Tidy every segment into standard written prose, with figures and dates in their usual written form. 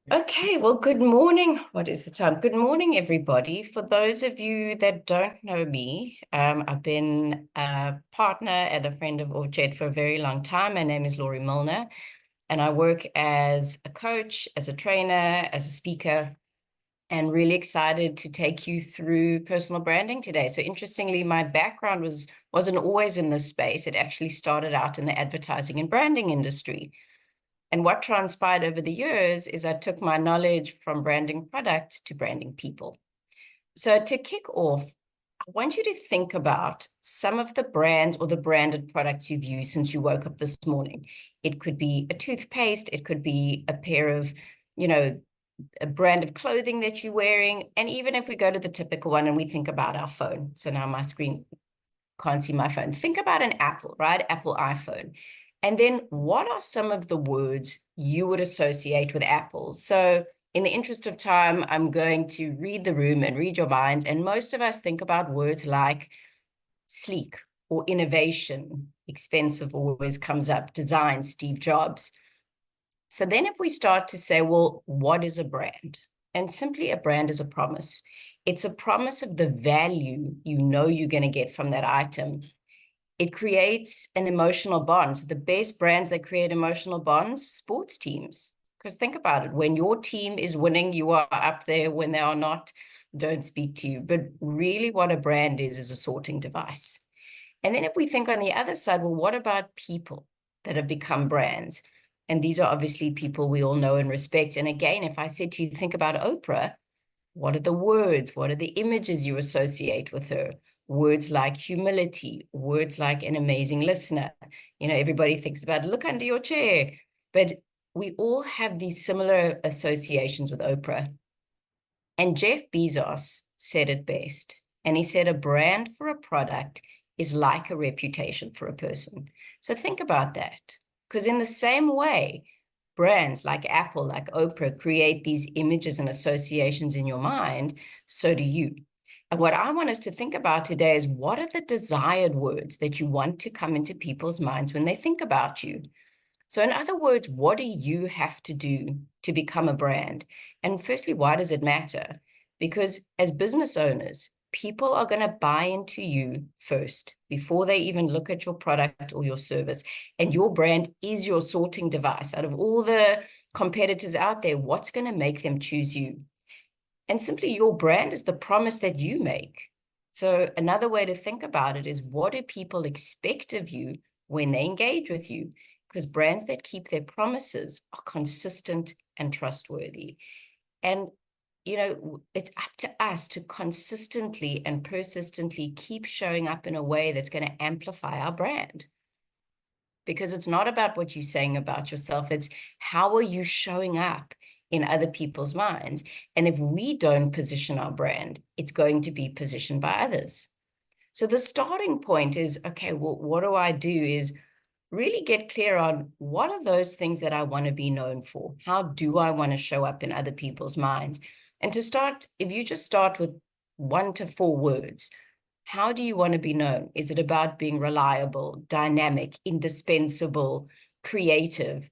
Okay, well, good morning. What is the time? Good morning, everybody. For those of you that don't know me, I've been a partner and a friend of 𝐿𝐿𝐴 for a very long time. My name is Lori Milner, and I work as a coach, as a trainer, as a speaker, and really excited to take you through personal branding today. So interestingly, my background wasn't always in this space. It actually started out in the advertising and branding industry. And what transpired over the years is I took my knowledge from branding products to branding people. So to kick off, I want you to think about some of the brands or the branded products you've used since you woke up this morning. It could be a toothpaste, it could be a pair of, a brand of clothing that you're wearing. And even if we go to the typical one and we think about our phone. So now my screen can't see my phone. Think about an Apple, right? Apple iPhone. And then what are some of the words you would associate with Apple? So in the interest of time, I'm going to read the room and read your minds. And most of us think about words like sleek or innovation. Expensive always comes up. Design, Steve Jobs. So then if we start to say, well, what is a brand? And simply a brand is a promise. It's a promise of the value you know you're going to get from that item. It creates an emotional bond. So the best brands that create emotional bonds, sports teams. Because think about it, when your team is winning, you are up there. When they are not, don't speak to you. But really what a brand is a sorting device. And then if we think on the other side, well, what about people that have become brands? And these are obviously people we all know and respect. And again, if I said to you, think about Oprah, what are the words? What are the images you associate with her? Words like humility, words like an amazing listener. Everybody thinks about look under your chair, but we all have these similar associations with Oprah. And Jeff Bezos said it best. And he said, a brand for a product is like a reputation for a person. So think about that. Because in the same way, brands like Apple, like Oprah, create these images and associations in your mind, so do you. And what I want us to think about today is what are the desired words that you want to come into people's minds when they think about you? So in other words, what do you have to do to become a brand? And firstly, why does it matter? Because as business owners, people are going to buy into you first before they even look at your product or your service. And your brand is your sorting device. Out of all the competitors out there, what's going to make them choose you? And simply your brand is the promise that you make. So another way to think about it is what do people expect of you when they engage with you? Because brands that keep their promises are consistent and trustworthy. And it's up to us to consistently and persistently keep showing up in a way that's going to amplify our brand. Because it's not about what you're saying about yourself, it's how are you showing up in other people's minds. And if we don't position our brand, it's going to be positioned by others. So the starting point is, okay, well, what do I do is really get clear on what are those things that I want to be known for? How do I want to show up in other people's minds? And to start, if you just start with 1 to 4 words, how do you want to be known? Is it about being reliable, dynamic, indispensable, creative?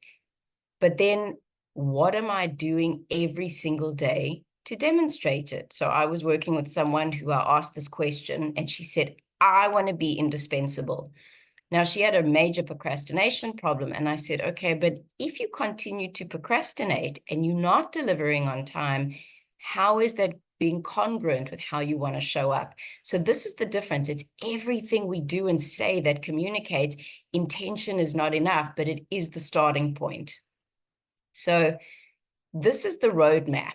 But then what am I doing every single day to demonstrate it? So I was working with someone who I asked this question and she said, I want to be indispensable. Now, she had a major procrastination problem. And I said, okay, but if you continue to procrastinate and you're not delivering on time, how is that being congruent with how you want to show up? So this is the difference. It's everything we do and say that communicates. Intention is not enough, but it is the starting point. So this is the roadmap.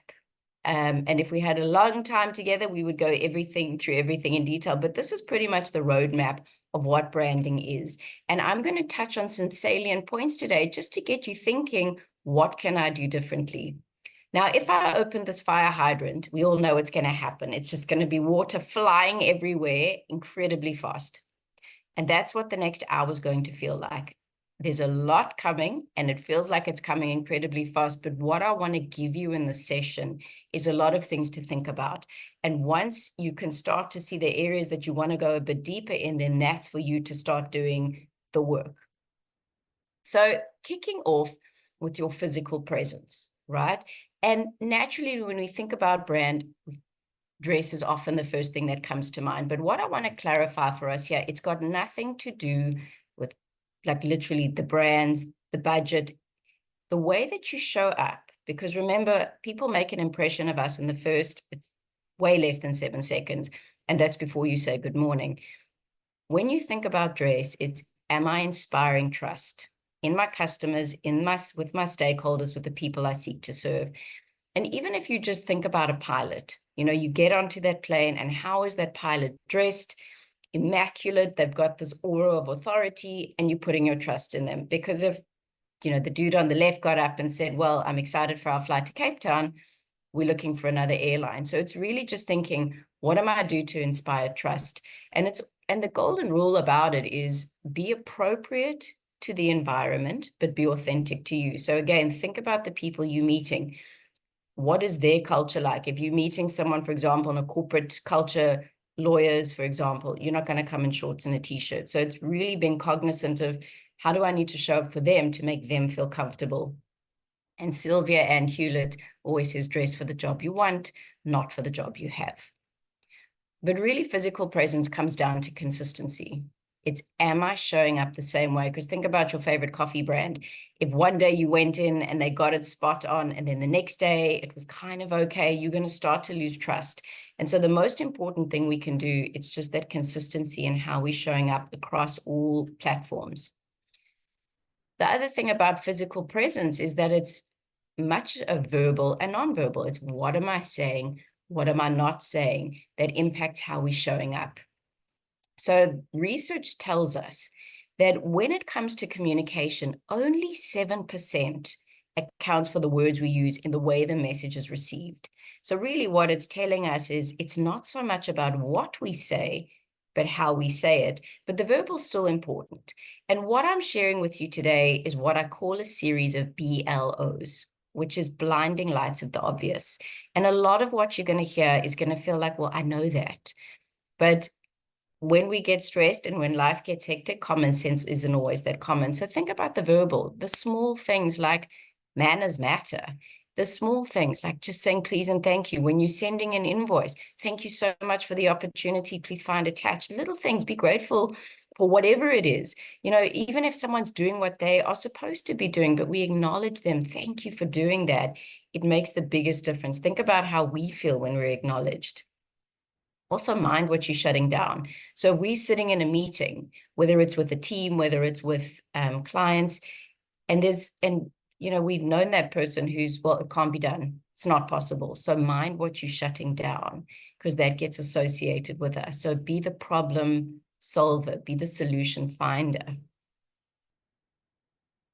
And if we had a long time together, we would go through everything in detail. But this is pretty much the roadmap of what branding is. And I'm going to touch on some salient points today just to get you thinking, what can I do differently? Now, if I open this fire hydrant, we all know what's going to happen. It's just going to be water flying everywhere incredibly fast. And that's what the next hour is going to feel like. There's a lot coming and it feels like it's coming incredibly fast. But what I want to give you in this session is a lot of things to think about. And once you can start to see the areas that you want to go a bit deeper in, then that's for you to start doing the work. So kicking off with your physical presence, right? And naturally, when we think about brand, dress is often the first thing that comes to mind. But what I want to clarify for us here, it's got nothing to do with like literally the brands, the budget, the way that you show up. Because remember, people make an impression of us in the first, it's way less than 7 seconds. And that's before you say good morning. When you think about dress, it's, am I inspiring trust in my customers, with my stakeholders, with the people I seek to serve? And even if you just think about a pilot, you get onto that plane, and how is that pilot dressed? Immaculate. They've got this aura of authority, and you're putting your trust in them. Because if, the dude on the left got up and said, well, I'm excited for our flight to Cape Town, we're looking for another airline. So it's really just thinking, what am I do to inspire trust? And the golden rule about it is be appropriate to the environment, but be authentic to you. So again, think about the people you're meeting. What is their culture like? If you're meeting someone, for example, in a corporate culture, lawyers, for example, you're not going to come in shorts and a t-shirt. So it's really being cognizant of, how do I need to show up for them to make them feel comfortable? And Sylvia Ann Hewlett always says, dress for the job you want, not for the job you have. But really, physical presence comes down to consistency. It's, am I showing up the same way? Because think about your favorite coffee brand. If one day you went in and they got it spot on, and then the next day it was kind of okay, you're going to start to lose trust. And so the most important thing we can do, it's just that consistency in how we're showing up across all platforms. The other thing about physical presence is that it's much of verbal and nonverbal. It's, what am I saying? What am I not saying? That impacts how we're showing up. So research tells us that when it comes to communication, only 7% accounts for the words we use in the way the message is received. So really what it's telling us is, it's not so much about what we say, but how we say it. But the verbal is still important. And what I'm sharing with you today is what I call a series of BLOs, which is blinding lights of the obvious. And a lot of what you're going to hear is going to feel like, well, I know that. But when we get stressed and when life gets hectic, common sense isn't always that common. So think about the verbal, the small things like manners matter. The small things like just saying please and thank you. When you're sending an invoice, thank you so much for the opportunity. Please find attached. Little things, be grateful for whatever it is. Even if someone's doing what they are supposed to be doing, but we acknowledge them, thank you for doing that. It makes the biggest difference. Think about how we feel when we're acknowledged. Also mind what you're shutting down. So if we're sitting in a meeting, whether it's with a team, whether it's with clients, and we've known that person who's, well, it can't be done. It's not possible. So mind what you're shutting down, because that gets associated with us. So be the problem solver, be the solution finder.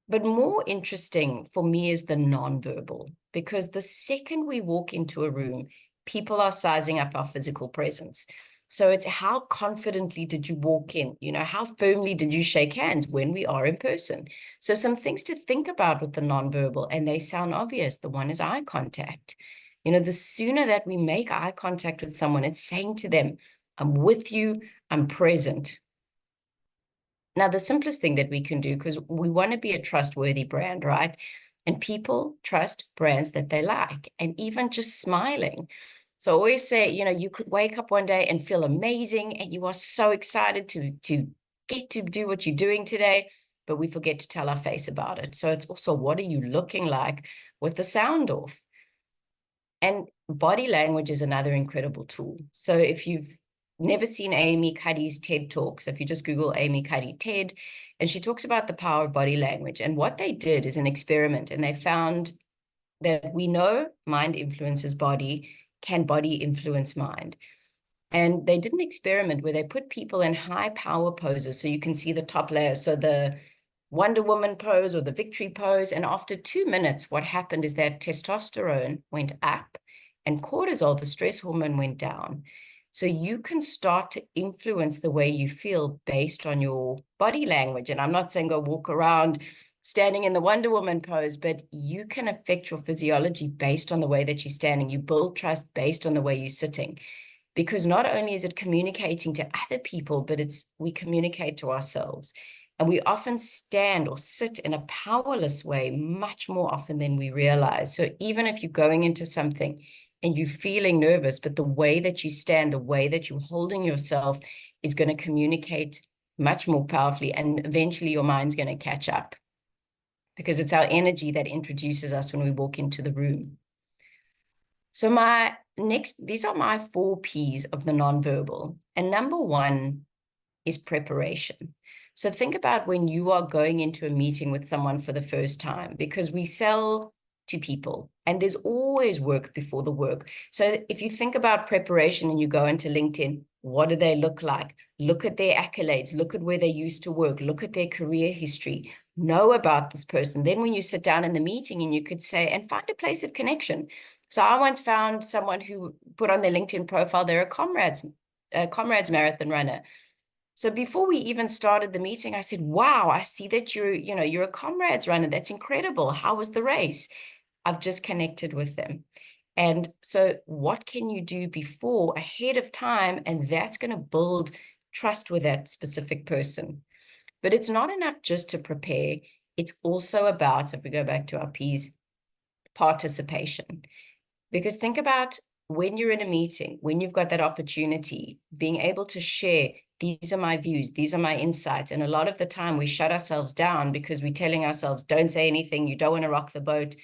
But more interesting for me is the nonverbal, because the second we walk into a room, people are sizing up our physical presence. So it's, how confidently did you walk in? How firmly did you shake hands when we are in person? So some things to think about with the nonverbal, and they sound obvious. The one is eye contact. The sooner that we make eye contact with someone, it's saying to them, I'm with you, I'm present. Now, the simplest thing that we can do, because we want to be a trustworthy brand, right? And people trust brands that they like, and even just smiling. So I always say, you could wake up one day and feel amazing, and you are so excited to get to do what you're doing today, but we forget to tell our face about it. So it's also, what are you looking like with the sound off? And body language is another incredible tool. So if you've never seen 𝐏𝐞𝐫𝐬𝐧𝐚𝐥 TED Talks, if you just Google 𝐏𝐞𝐫𝐬𝐧𝐚𝐥 TED, and she talks about the power of body language. And what they did is an experiment, and they found that we know mind influences body. Can body influence mind? And they did an experiment where they put people in high power poses. So you can see the top layer. So the Wonder Woman pose or the victory pose. And after 2 minutes, what happened is that testosterone went up and cortisol, the stress hormone, went down. So you can start to influence the way you feel based on your body language. And I'm not saying go walk around standing in the Wonder Woman pose, but you can affect your physiology based on the way that you're standing. You build trust based on the way you're sitting. Because not only is it communicating to other people, but we communicate to ourselves. And we often stand or sit in a powerless way much more often than we realize. So even if you're going into something and you're feeling nervous, but the way that you stand, the way that you're holding yourself is going to communicate much more powerfully, and eventually your mind's going to catch up, because it's our energy that introduces us when we walk into the room. So these are my 4 P's of the nonverbal. And number 1 is preparation. So think about when you are going into a meeting with someone for the first time, because we sell to people and there's always work before the work. So if you think about preparation and you go into LinkedIn, what do they look like? Look at their accolades, look at where they used to work, look at their career history, know about this person. Then when you sit down in the meeting, and you could say, and find a place of connection. So I once found someone who put on their LinkedIn profile, they're a Comrades marathon runner. So before we even started the meeting, I said, wow, I see that you're a Comrades runner. That's incredible. How was the race? I've just connected with them. And so what can you do before, ahead of time? And that's going to build trust with that specific person. But it's not enough just to prepare. It's also about, if we go back to our P's, participation. Because think about when you're in a meeting, when you've got that opportunity, being able to share, these are my views, these are my insights. And a lot of the time we shut ourselves down because we're telling ourselves, don't say anything, you don't want to rock the boat,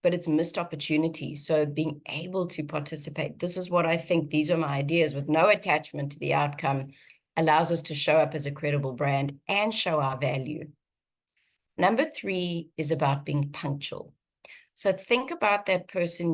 but it's missed opportunity. So being able to participate, this is what I think, these are my ideas, with no attachment to the outcome, allows us to show up as a credible brand and show our value. Number 3 is about being punctual. So think about that person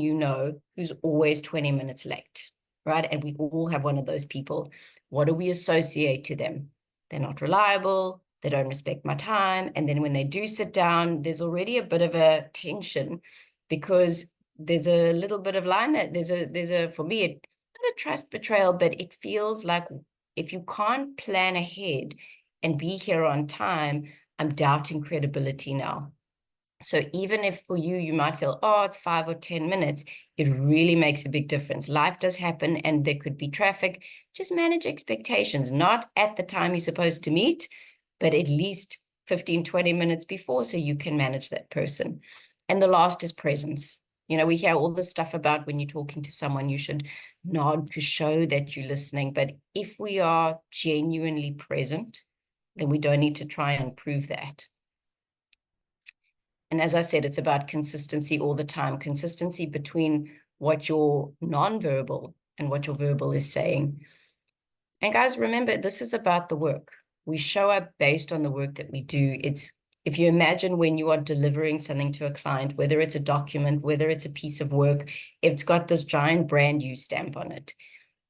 who's always 20 minutes late, right? And we all have one of those people. What do we associate to them? They're not reliable, they don't respect my time. And then when they do sit down, there's already a bit of a tension, because there's a little bit of line that there's a for me, not a trust betrayal, but it feels like if you can't plan ahead and be here on time, I'm doubting credibility now. So even if for you, you might feel, oh, it's 5 or 10 minutes, it really makes a big difference. Life does happen and there could be traffic. Just manage expectations, not at the time you're supposed to meet, but at least 15, 20 minutes before, so you can manage that person. And the last is presence. We hear all this stuff about when you're talking to someone, you should nod to show that you're listening. But if we are genuinely present, then we don't need to try and prove that. And as I said, it's about consistency all the time, consistency between what your nonverbal and what your verbal is saying. And guys, remember, this is about the work. We show up based on the work that we do. If you imagine when you are delivering something to a client, whether it's a document, whether it's a piece of work, it's got this giant brand you stamp on it.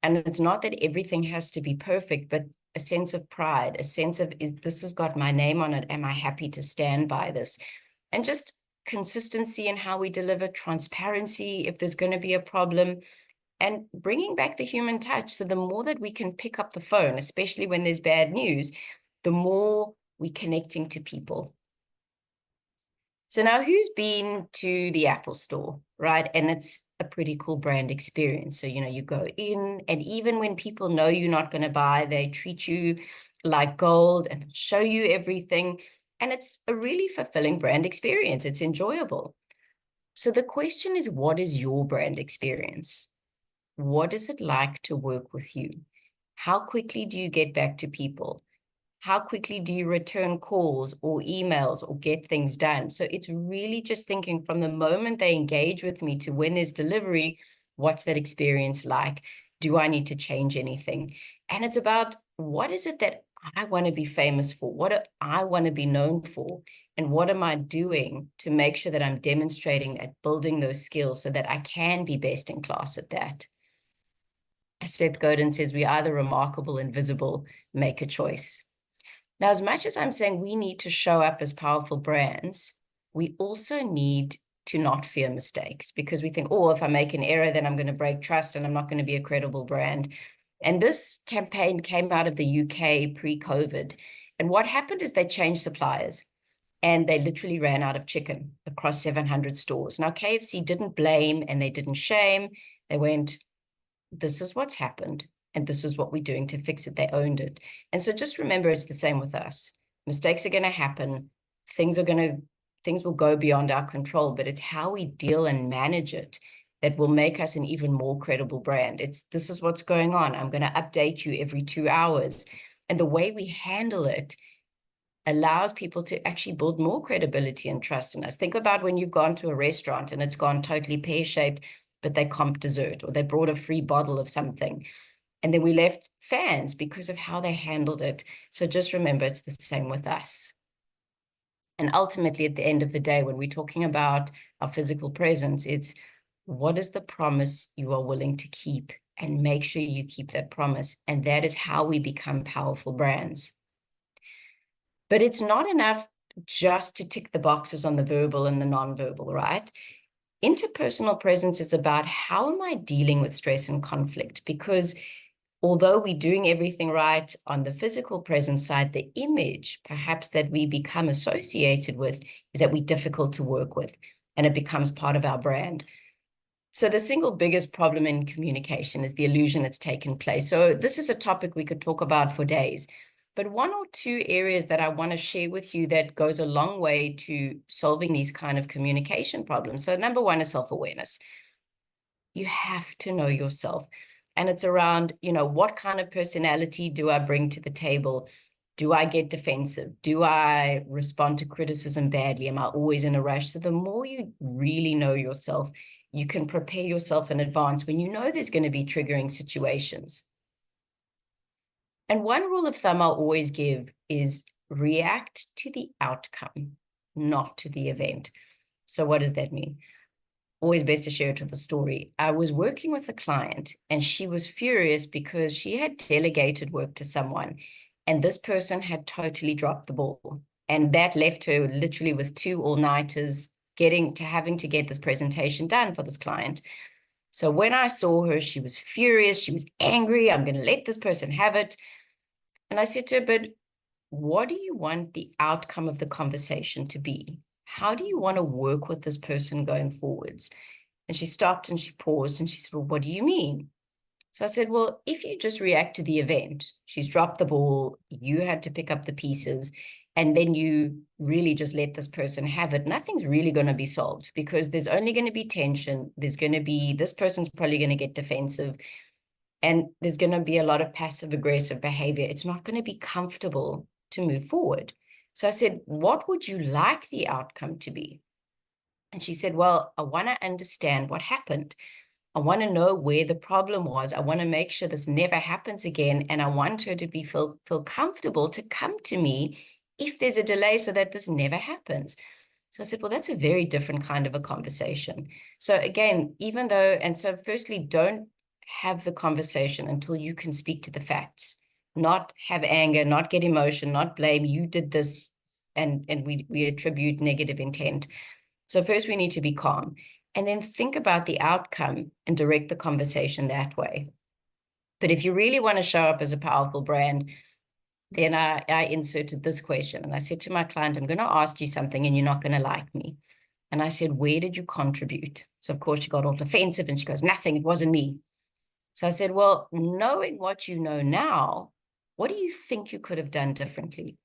And it's not that everything has to be perfect, but a sense of pride, a sense of, this has got my name on it. Am I happy to stand by this? And just consistency in how we deliver, transparency if there's going to be a problem, and bringing back the human touch. So the more that we can pick up the phone, especially when there's bad news, the more we're connecting to people. So now, who's been to the Apple store, right? And it's a pretty cool brand experience. So, you go in, and even when people know you're not going to buy, they treat you like gold and show you everything. And it's a really fulfilling brand experience. It's enjoyable. So the question is, what is your brand experience? What is it like to work with you? How quickly do you get back to people? How quickly do you return calls or emails or get things done? So it's really just thinking from the moment they engage with me to when there's delivery, what's that experience like? Do I need to change anything? And it's about, what is it that I want to be famous for? What do I want to be known for? And what am I doing to make sure that I'm demonstrating at building those skills so that I can be best in class at that? As Seth Godin says, we are either remarkable and visible, make a choice. Now, as much as I'm saying we need to show up as powerful brands, we also need to not fear mistakes, because we think, oh, if I make an error, then I'm going to break trust and I'm not going to be a credible brand. And this campaign came out of the UK pre-COVID. And what happened is they changed suppliers and they literally ran out of chicken across 700 stores. Now, KFC didn't blame and they didn't shame. They went, this is what's happened, and this is what we're doing to fix it. They owned it. And so just remember, it's the same with us. Mistakes are going to happen. Things will go beyond our control, but it's how we deal and manage it that will make us an even more credible brand. This is what's going on. I'm going to update you every 2 hours. And the way we handle it allows people to actually build more credibility and trust in us. Think about when you've gone to a restaurant and it's gone totally pear-shaped, but they comped dessert, or they brought a free bottle of something. And then we left fans because of how they handled it. So just remember, it's the same with us. And ultimately, at the end of the day, when we're talking about our physical presence, it's what is the promise you are willing to keep, and make sure you keep that promise. And that is how we become powerful brands. But it's not enough just to tick the boxes on the verbal and the nonverbal, right? Interpersonal presence is about how am I dealing with stress and conflict? Because although we're doing everything right on the physical presence side, the image perhaps that we become associated with is that we're difficult to work with, and it becomes part of our brand. So the single biggest problem in communication is the illusion that's taken place. So this is a topic we could talk about for days, but one or two areas that I want to share with you that goes a long way to solving these kind of communication problems. So number one is self-awareness. You have to know yourself. And it's around, what kind of personality do I bring to the table? Do I get defensive? Do I respond to criticism badly? Am I always in a rush? So the more you really know yourself, you can prepare yourself in advance when you know there's going to be triggering situations. And one rule of thumb I'll always give is react to the outcome, not to the event. So what does that mean? Always best to share it with a story. I was working with a client and she was furious because she had delegated work to someone and this person had totally dropped the ball. And that left her literally with 2 all-nighters having to get this presentation done for this client. So when I saw her, she was furious. She was angry. I'm going to let this person have it. And I said to her, but what do you want the outcome of the conversation to be? How do you want to work with this person going forwards? And she stopped and she paused and she said, well, what do you mean? So I said, well, if you just react to the event, she's dropped the ball, you had to pick up the pieces, and then you really just let this person have it, nothing's really going to be solved because there's only going to be tension. This person's probably going to get defensive, and there's going to be a lot of passive aggressive behavior. It's not going to be comfortable to move forward. So I said, what would you like the outcome to be? And she said, well, I want to understand what happened. I want to know where the problem was. I want to make sure this never happens again. And I want her to feel comfortable to come to me if there's a delay so that this never happens. So I said, well, that's a very different kind of a conversation. So again, firstly, don't have the conversation until you can speak to the facts, not have anger, not get emotion, not blame. You did this, and we attribute negative intent. So first we need to be calm and then think about the outcome and direct the conversation that way. But if you really want to show up as a powerful brand, then I inserted this question and I said to my client, I'm going to ask you something and you're not going to like me. And I said, where did you contribute? So of course she got all defensive and she goes, nothing, it wasn't me. So I said, well, knowing what you know now, what do you think you could have done differently?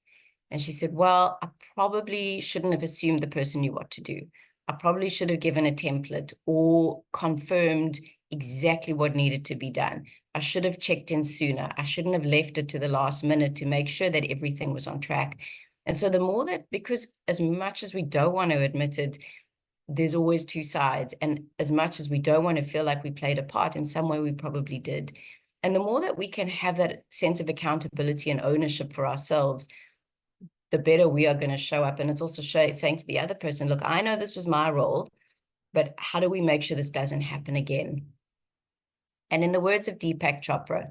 And she said, well, I probably shouldn't have assumed the person knew what to do. I probably should have given a template or confirmed exactly what needed to be done. I should have checked in sooner. I shouldn't have left it to the last minute to make sure that everything was on track. And so the more that, because as much as we don't want to admit it, there's always two sides. And as much as we don't want to feel like we played a part, in some way we probably did. And the more that we can have that sense of accountability and ownership for ourselves, the better we are going to show up. And it's also saying to the other person, look, I know this was my role, but how do we make sure this doesn't happen again? And in the words of Deepak Chopra,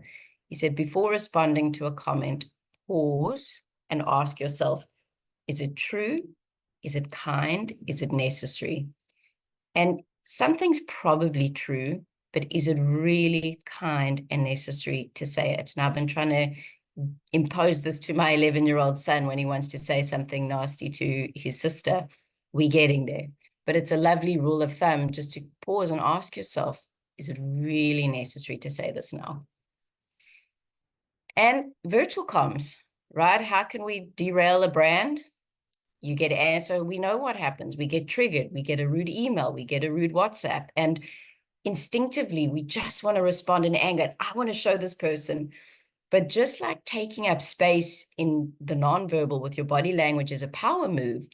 he said, before responding to a comment, pause and ask yourself, is it true? Is it kind? Is it necessary? And something's probably true, but is it really kind and necessary to say it? And I've been trying to impose this to my 11-year-old son when he wants to say something nasty to his sister. We're getting there. But it's a lovely rule of thumb just to pause and ask yourself, is it really necessary to say this now? And virtual comms. right? How can we derail a brand? You get an so we know what happens. We get triggered. We get a rude email. We get a rude WhatsApp. And instinctively, we just want to respond in anger. I want to show this person. But just like taking up space in the nonverbal with your body language is a power move,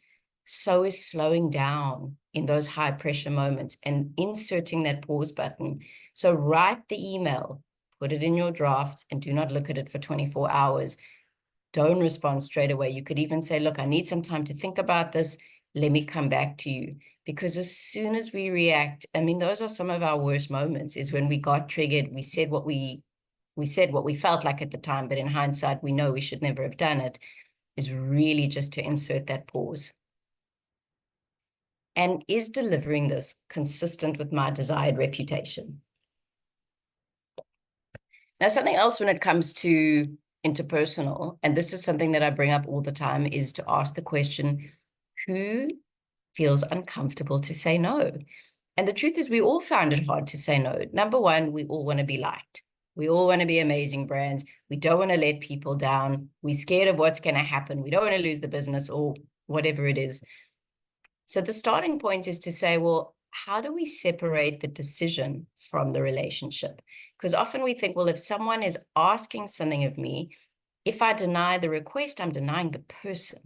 so is slowing down in those high pressure moments and inserting that pause button. So write the email, put it in your draft, and do not look at it for 24 hours. Don't respond straight away. You could even say, look, I need some time to think about this. Let me come back to you. Because as soon as we react, I mean, those are some of our worst moments, is when we got triggered, we said what we felt like at the time, but in hindsight, we know we should never have done it, is really just to insert that pause. And is delivering this consistent with my desired reputation? Now, something else when it comes to interpersonal, and this is something that I bring up all the time, is to ask the question, who feels uncomfortable to say no? And the truth is, we all found it hard to say no. Number one, we all want to be liked. We all want to be amazing brands. We don't want to let people down. We're scared of what's going to happen. We don't want to lose the business or whatever it is. So the starting point is to say, well, how do we separate the decision from the relationship? Because often we think, well, if someone is asking something of me, if I deny the request, I'm denying the person,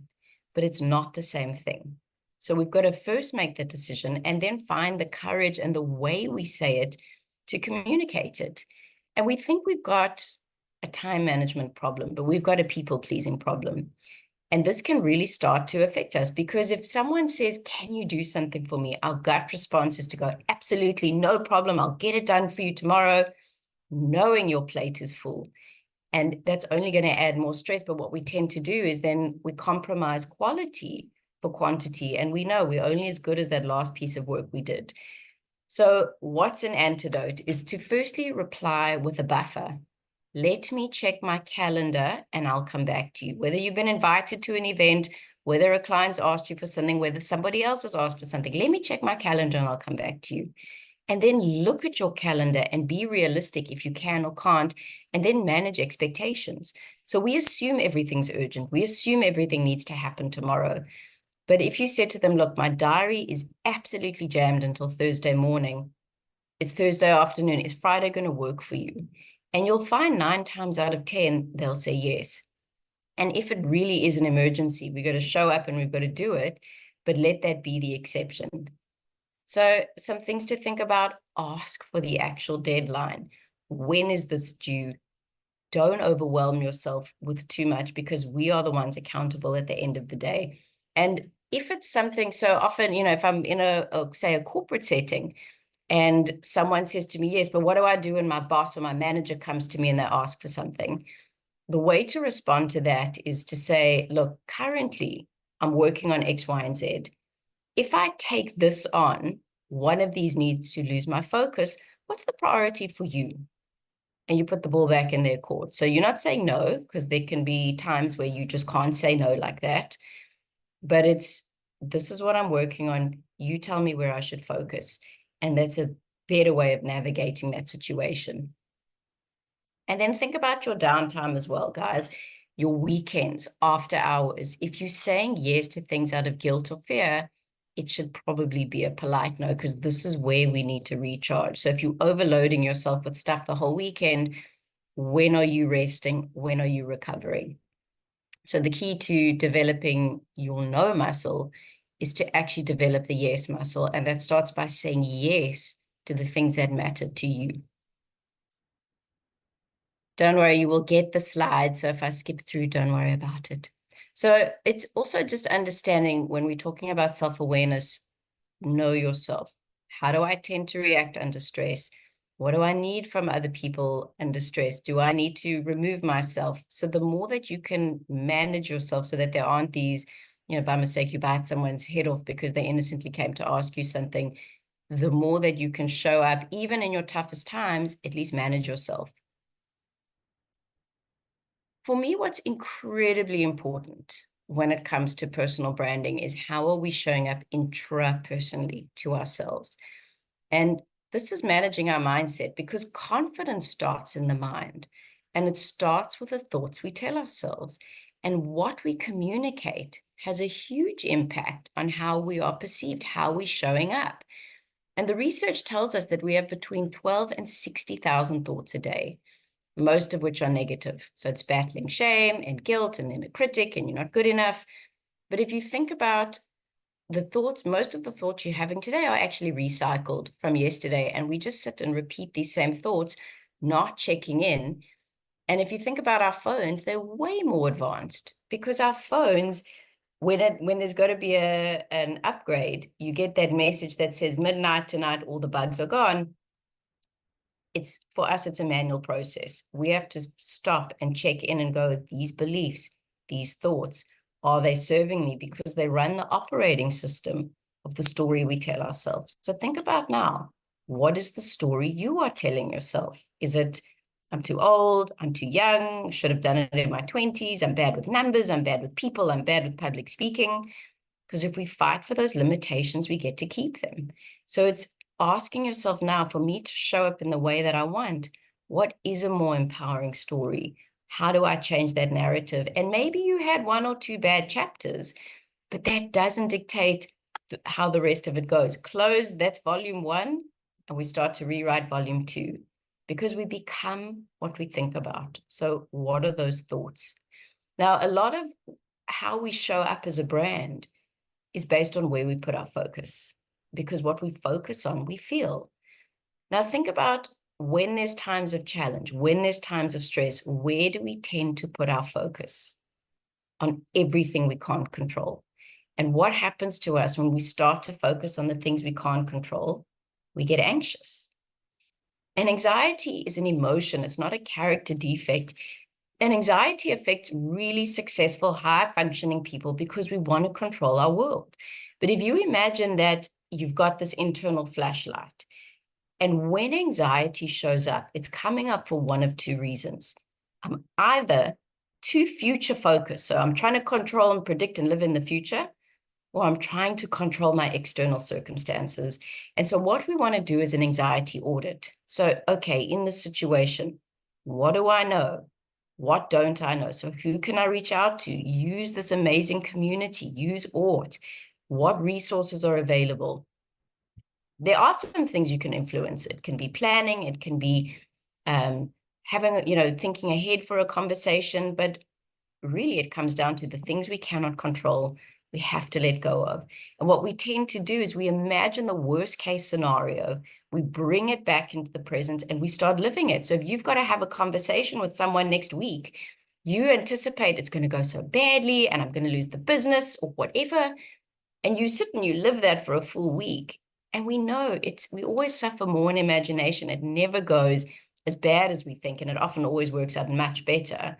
but it's not the same thing. So we've got to first make the decision and then find the courage and the way we say it to communicate it. And we think we've got a time management problem, but we've got a people-pleasing problem. And this can really start to affect us, because if someone says, can you do something for me? Our gut response is to go, absolutely, no problem. I'll get it done for you tomorrow, knowing your plate is full. And that's only going to add more stress. But what we tend to do is then we compromise quality for quantity. And we know we're only as good as that last piece of work we did. So what's an antidote is to firstly reply with a buffer. Let me check my calendar and I'll come back to you. Whether you've been invited to an event, whether a client's asked you for something, whether somebody else has asked for something, let me check my calendar and I'll come back to you. And then look at your calendar and be realistic if you can or can't, and then manage expectations. So we assume everything's urgent. We assume everything needs to happen tomorrow. But if you said to them, look, my diary is absolutely jammed until Thursday morning, it's Thursday afternoon, is Friday going to work for you? And you'll find 9 times out of 10, they'll say yes. And if it really is an emergency, we've got to show up and we've got to do it, but let that be the exception. So some things to think about: ask for the actual deadline. When is this due? Don't overwhelm yourself with too much, because we are the ones accountable at the end of the day. And if it's something, so often, if I'm in say a corporate setting, and someone says to me, yes, but what do I do when my boss or my manager comes to me and they ask for something? The way to respond to that is to say, look, currently I'm working on X, Y, and Z. If I take this on, one of these needs to lose my focus. What's the priority for you? And you put the ball back in their court. So you're not saying no, because there can be times where you just can't say no like that. But this is what I'm working on. You tell me where I should focus. And that's a better way of navigating that situation. And then think about your downtime as well, guys. Your weekends, after hours. If you're saying yes to things out of guilt or fear, it should probably be a polite no, because this is where we need to recharge. So if you're overloading yourself with stuff the whole weekend, when are you resting? When are you recovering? So the key to developing your no muscle is to actually develop the yes muscle. And that starts by saying yes to the things that matter to you. Don't worry, you will get the slides. So if I skip through, don't worry about it. So it's also just understanding, when we're talking about self-awareness, know yourself. How do I tend to react under stress? What do I need from other people under stress? Do I need to remove myself? So the more that you can manage yourself so that there aren't these, by mistake, you bite someone's head off because they innocently came to ask you something, the more that you can show up, even in your toughest times, at least manage yourself. For me, what's incredibly important when it comes to personal branding is how are we showing up intrapersonally to ourselves? And this is managing our mindset, because confidence starts in the mind, and it starts with the thoughts we tell ourselves. And what we communicate has a huge impact on how we are perceived, how we're showing up. And the research tells us that we have between 12 and 60,000 thoughts a day, most of which are negative. So it's battling shame and guilt and then a critic and you're not good enough. But if you think about the thoughts, most of the thoughts you're having today are actually recycled from yesterday. And we just sit and repeat these same thoughts, not checking in. And if you think about our phones, they're way more advanced because our phones, when there's got to be an upgrade, you get that message that says midnight tonight, all the bugs are gone. It's for us, it's a manual process. We have to stop and check in and go, these beliefs, these thoughts, are they serving me? Because they run the operating system of the story we tell ourselves. So think about now, what is the story you are telling yourself? Is it, I'm too old, I'm too young, should have done it in my 20s, I'm bad with numbers, I'm bad with people, I'm bad with public speaking? Because if we fight for those limitations, we get to keep them. So it's asking yourself now, for me to show up in the way that I want, what is a more empowering story? How do I change that narrative? And maybe you had 1 or 2 bad chapters, but that doesn't dictate how the rest of it goes. Close, that's volume 1, and we start to rewrite volume 2, because we become what we think about. So what are those thoughts? Now, a lot of how we show up as a brand is based on where we put our focus, because what we focus on, we feel. Now think about when there's times of challenge, when there's times of stress, where do we tend to put our focus? On everything we can't control. And what happens to us when we start to focus on the things we can't control? We get anxious. And anxiety is an emotion. It's not a character defect. And anxiety affects really successful, high-functioning people because we want to control our world. But if you imagine that you've got this internal flashlight, and when anxiety shows up, it's coming up for one of 2 reasons. I'm either too future focused, so I'm trying to control and predict and live in the future, or I'm trying to control my external circumstances. And so what we want to do is an anxiety audit. So, okay, in this situation, what do I know? What don't I know? So who can I reach out to? Use this amazing community, use art. What resources are available? There are some things you can influence. It can be planning, it can be having, thinking ahead for a conversation, but really it comes down to the things we cannot control, we have to let go of. And what we tend to do is we imagine the worst case scenario, we bring it back into the present and we start living it. So if you've got to have a conversation with someone next week, you anticipate it's going to go so badly and I'm going to lose the business or whatever. And you sit and you live that for a full week. And we know we always suffer more in imagination. It never goes as bad as we think, and it often always works out much better.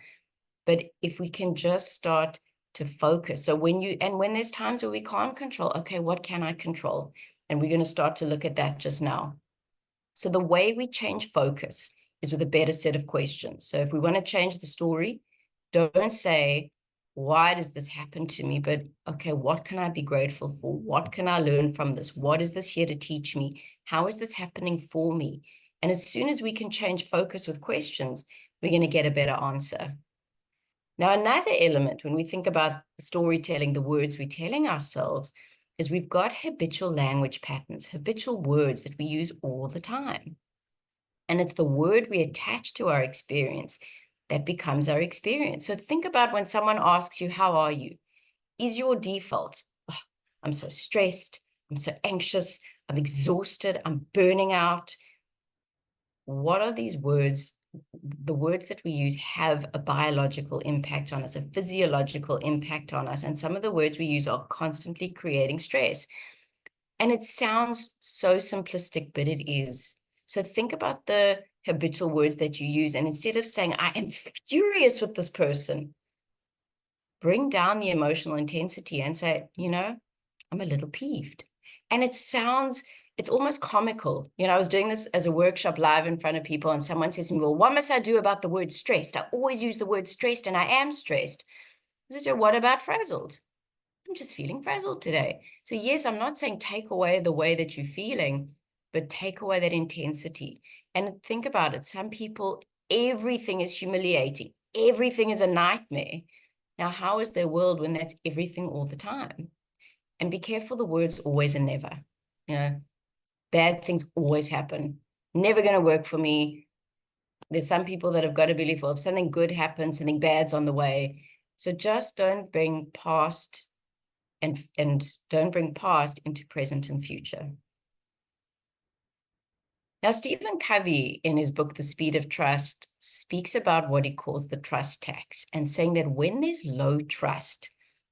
But if we can just start to focus. So when there's times where we can't control, okay, what can I control? And we're going to start to look at that just now. So the way we change focus is with a better set of questions. So if we want to change the story, don't say, why does this happen to me? But okay, what can I be grateful for? What can I learn from this? What is this here to teach me? How is this happening for me? And as soon as we can change focus with questions, we're going to get a better answer. Now, another element when we think about storytelling, the words we're telling ourselves, is we've got habitual language patterns, habitual words that we use all the time. And it's the word we attach to our experience that becomes our experience. So think about when someone asks you, how are you? Is your default, oh, I'm so stressed, I'm so anxious, I'm exhausted, I'm burning out? What are these words? The words that we use have a biological impact on us, a physiological impact on us. And some of the words we use are constantly creating stress. And it sounds so simplistic, but it is. So think about the habitual words that you use. And instead of saying, I am furious with this person, bring down the emotional intensity and say, I'm a little peeved. And it's almost comical. I was doing this as a workshop live in front of people, and someone says to me, well, what must I do about the word stressed? I always use the word stressed, and I am stressed. So what about frazzled? I'm just feeling frazzled today. So yes, I'm not saying take away the way that you're feeling, but take away that intensity. And think about it. Some people, everything is humiliating. Everything is a nightmare. Now, how is their world when that's everything all the time? And be careful the words always and never. You know, bad things always happen. Never going to work for me. There's some people that have got to believe, well, if something good happens, something bad's on the way. So just don't bring past and don't bring past into present and future. Now, Stephen Covey, in his book, The Speed of Trust, speaks about what he calls the trust tax, and saying that when there's low trust,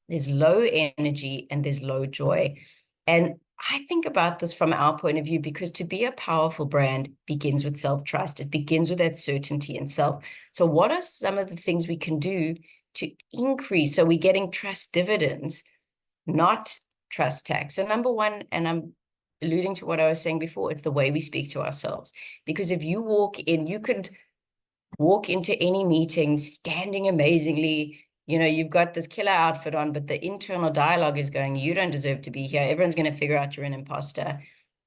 there's low energy and there's low joy. And I think about this from our point of view, because to be a powerful brand begins with self-trust. It begins with that certainty in self. So what are some of the things we can do to increase? So we're getting trust dividends, not trust tax. So number one, and I'm alluding to what I was saying before, it's the way we speak to ourselves. Because if you walk in, you could walk into any meeting standing amazingly, you know, you've got this killer outfit on, but the internal dialogue is going, you don't deserve to be here. Everyone's going to figure out you're an imposter.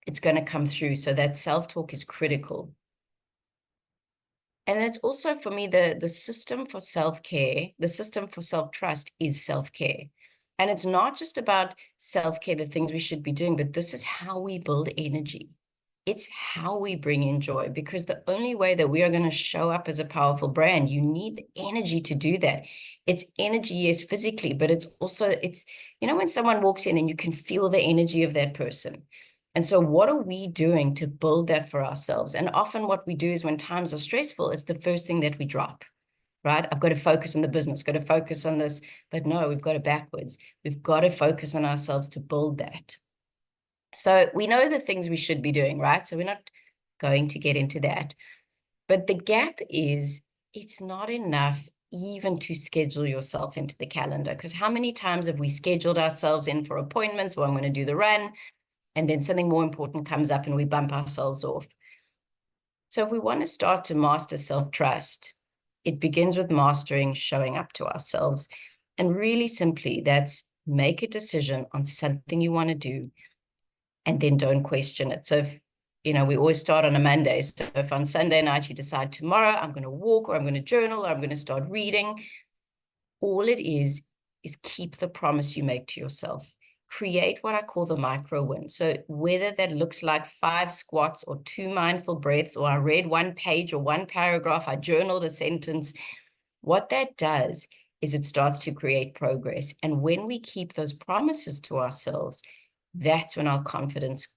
It's going to come through. So that self-talk is critical. And that's also, for me, the system for self-care, the system for self-trust is self-care. And it's not just about self-care, the things we should be doing, but this is how we build energy. It's how we bring in joy, because the only way that we are going to show up as a powerful brand, you need energy to do that. It's energy, yes, physically, but it's also, it's, you know, when someone walks in and you can feel the energy of that person. And so what are we doing to build that for ourselves? And often what we do is when times are stressful, it's the first thing that we drop, right? I've got to focus on the business, got to focus on this, but no, we've got it backwards. We've got to focus on ourselves to build that. So we know the things we should be doing, right? So we're not going to get into that. But the gap is, it's not enough even to schedule yourself into the calendar, because how many times have we scheduled ourselves in for appointments, or I'm going to do the run, and then something more important comes up and we bump ourselves off. So if we want to start to master self-trust, it begins with mastering showing up to ourselves. And really simply, that's make a decision on something you want to do, and then don't question it. So if, you know, we always start on a Monday. So if on Sunday night you decide tomorrow I'm going to walk, or I'm going to journal, or I'm going to start reading, all it is keep the promise you make to yourself. Create what I call the micro win. So whether that looks like 5 squats or 2 mindful breaths, or I read 1 page or 1 paragraph, I journaled a sentence, what that does is it starts to create progress. And when we keep those promises to ourselves, that's when our confidence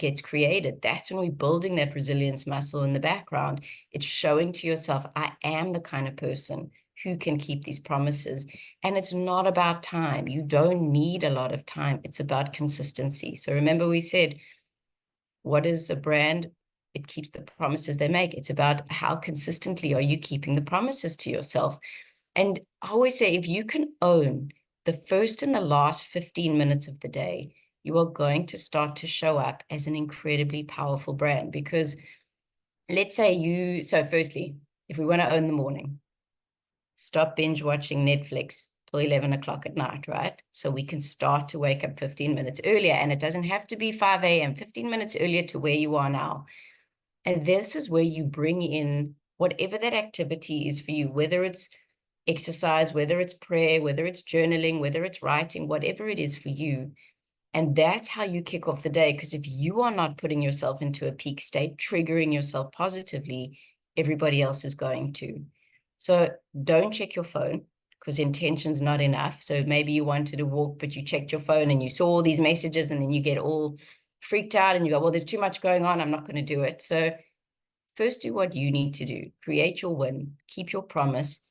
gets created. That's when we're building that resilience muscle in the background. It's showing to yourself, I am the kind of person who can keep these promises. And it's not about time. You don't need a lot of time. It's about consistency. So remember we said, what is a brand? It keeps the promises they make. It's about how consistently are you keeping the promises to yourself. And I always say, if you can own the first and the last 15 minutes of the day, you are going to start to show up as an incredibly powerful brand. Because let's say so firstly, if we want to own the morning, stop binge watching Netflix till 11 o'clock at night, right? So we can start to wake up 15 minutes earlier, and it doesn't have to be 5 a.m., 15 minutes earlier to where you are now. And this is where you bring in whatever that activity is for you, whether it's exercise, whether it's prayer, whether it's journaling, whether it's writing, whatever it is for you. And that's how you kick off the day. Because if you are not putting yourself into a peak state, triggering yourself positively, everybody else is going to. So don't check your phone, because intention's not enough. So maybe you wanted to walk, but you checked your phone and you saw all these messages, and then you get all freaked out and you go, well, there's too much going on, I'm not going to do it. So first do what you need to do. Create your win, keep your promise,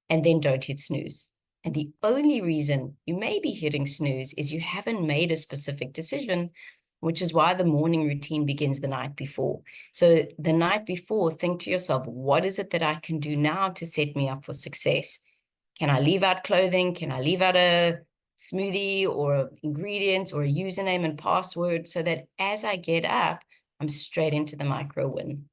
and then don't hit snooze. And the only reason you may be hitting snooze is you haven't made a specific decision, which is why the morning routine begins the night before. So the night before, think to yourself, what is it that I can do now to set me up for success? Can I leave out clothing? Can I leave out a smoothie or ingredients or a username and password, so that as I get up, I'm straight into the micro win?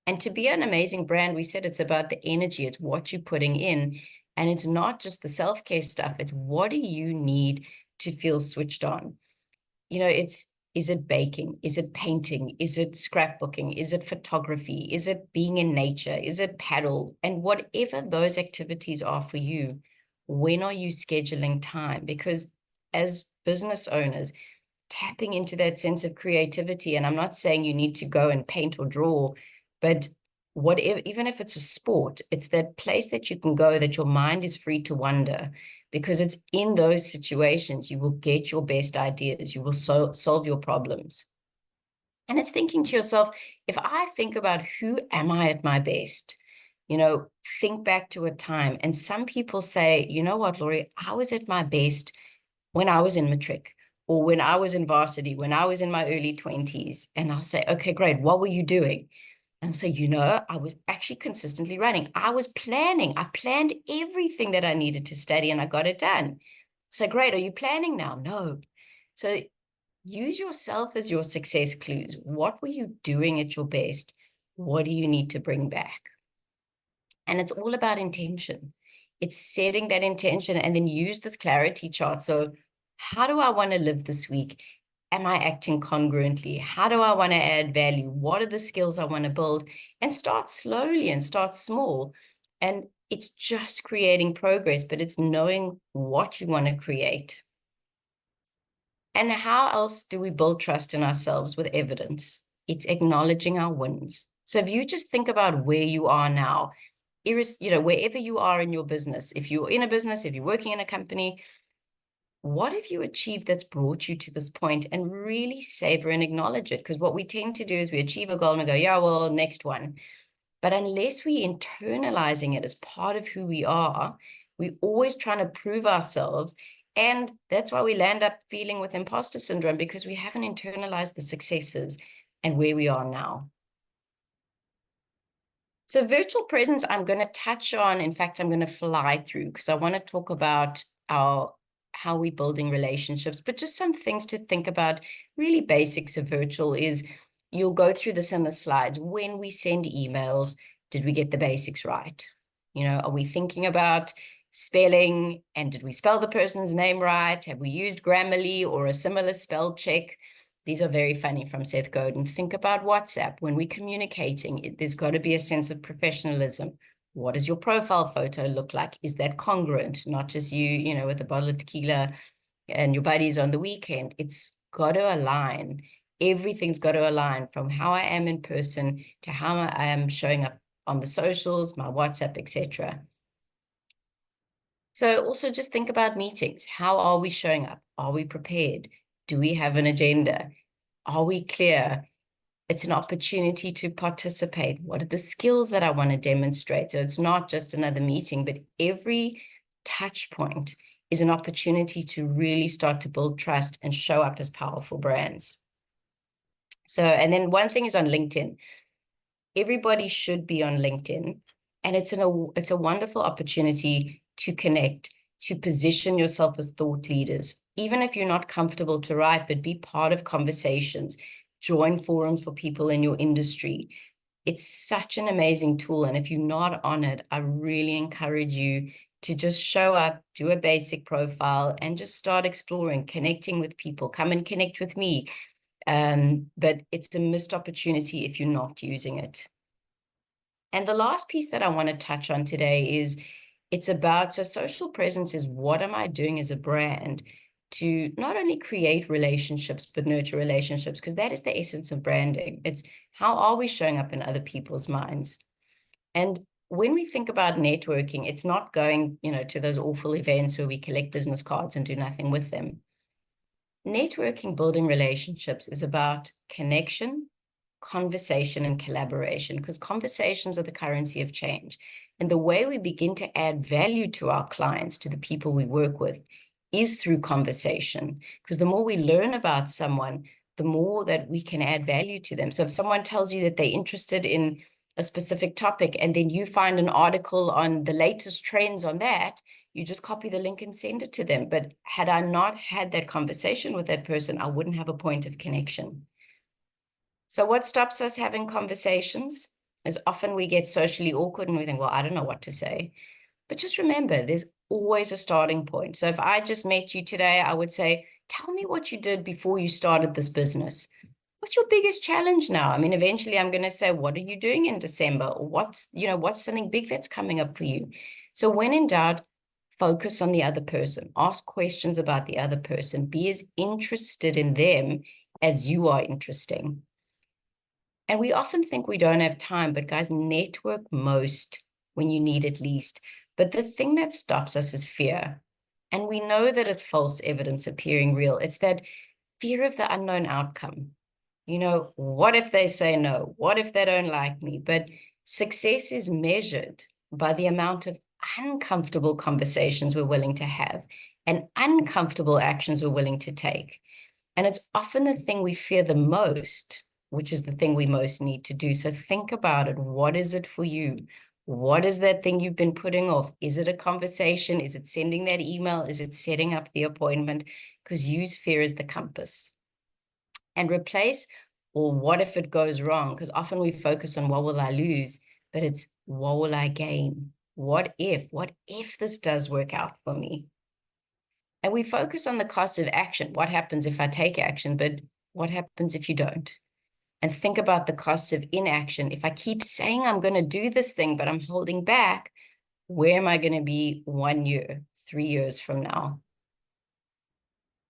And to be an amazing brand, we said it's about the energy. It's what you're putting in. And it's not just the self-care stuff. It's what do you need to feel switched on? You know, is it baking? Is it painting? Is it scrapbooking? Is it photography? Is it being in nature? Is it paddle? And whatever those activities are for you, When are you scheduling time? Because as business owners, tapping into that sense of creativity, and I'm not saying you need to go and paint or draw, but whatever, even if it's a sport, it's that place that you can go that your mind is free to wander, because it's in those situations you will get your best ideas, you will solve your problems. And it's thinking to yourself, if I think about who am I at my best, think back to a time. And some people say, you know what, Lori, I was at my best when I was in matric, or when I was in varsity, when I was in my early 20s. And I'll say, okay, great. What were you doing? And I'll say, I was actually consistently running. I was planning. I planned everything that I needed to study and I got it done. I say, great. Are you planning now? No. So use yourself as your success clues. What were you doing at your best? What do you need to bring back? And it's all about intention. It's setting that intention and then use this clarity chart. So how do I want to live this week? Am I acting congruently? How do I want to add value? What are the skills I want to build? And start slowly and start small. And it's just creating progress, but it's knowing what you want to create. And how else do we build trust in ourselves? With evidence. It's acknowledging our wins. So if you just think about where you are now, wherever you are in your business, if you're in a business, if you're working in a company, what have you achieved that's brought you to this point? And really savor and acknowledge it. Because what we tend to do is we achieve a goal and we go, yeah, well, next one. But unless we internalizing it as part of who we are, we're always trying to prove ourselves. And that's why we land up feeling with imposter syndrome, because we haven't internalized the successes and where we are now. So virtual presence, I'm going to touch on. In fact, I'm going to fly through, because I want to talk about how we're building relationships, but just some things to think about. Really basics of virtual is, you'll go through this in the slides. When we send emails, did we get the basics right? Are we thinking about spelling, and did we spell the person's name right? Have we used Grammarly or a similar spell check? These are very funny from Seth Godin. Think about WhatsApp. When we're communicating, there's got to be a sense of professionalism. What does your profile photo look like? Is that congruent? Not just you, with a bottle of tequila and your buddies on the weekend. It's got to align. Everything's got to align, from how I am in person to how I am showing up on the socials, my WhatsApp, etc. So also just think about meetings. How are we showing up? Are we prepared? Do we have an agenda? Are we clear? It's an opportunity to participate. What are the skills that I want to demonstrate? So it's not just another meeting, but every touch point is an opportunity to really start to build trust and show up as powerful brands. So, and then one thing is on LinkedIn. Everybody should be on LinkedIn, and it's a wonderful opportunity to connect, to position yourself as thought leaders. Even if you're not comfortable to write, but be part of conversations, join forums for people in your industry. It's such an amazing tool. And if you're not on it, I really encourage you to just show up, do a basic profile, and just start exploring, connecting with people. Come and connect with me. But it's a missed opportunity if you're not using it. And the last piece that I want to touch on today is, it's about, so social presence is, what am I doing as a brand to not only create relationships, but nurture relationships? Because that is the essence of branding. It's how are we showing up in other people's minds? And when we think about networking, it's not going, to those awful events where we collect business cards and do nothing with them. Networking, building relationships, is about connection, conversation, and collaboration, because conversations are the currency of change. And the way we begin to add value to our clients, to the people we work with, is through conversation. Because the more we learn about someone, the more that we can add value to them. So if someone tells you that they're interested in a specific topic, and then you find an article on the latest trends on that, you just copy the link and send it to them. But had I not had that conversation with that person, I wouldn't have a point of connection. So what stops us having conversations is, often we get socially awkward and we think, well, I don't know what to say. But just remember, there's always a starting point. So if I just met you today, I would say, tell me what you did before you started this business. What's your biggest challenge now? I mean, eventually I'm going to say, what are you doing in December? Or what's something big that's coming up for you? So when in doubt, Focus on the other person. Ask questions about the other person. Be as interested in them as you are interesting. And we often think we don't have time, but guys, network most when you need it least. But the thing that stops us is fear. And we know that it's false evidence appearing real. It's that fear of the unknown outcome. You know, what if they say no? What if they don't like me? But success is measured by the amount of uncomfortable conversations we're willing to have and uncomfortable actions we're willing to take. And it's often the thing we fear the most, which is the thing we most need to do. So think about it. What is it for you? What is that thing you've been putting off? Is it a conversation? Is it sending that email? Is it setting up the appointment? Because use fear as the compass. And replace, or what if it goes wrong? Because often we focus on what will I lose, but it's what will I gain? What if this does work out for me? And we focus on the cost of action. What happens if I take action, but what happens if you don't? And think about the costs of inaction. If I keep saying I'm going to do this thing, but I'm holding back, where am I going to be 1 year, 3 years from now?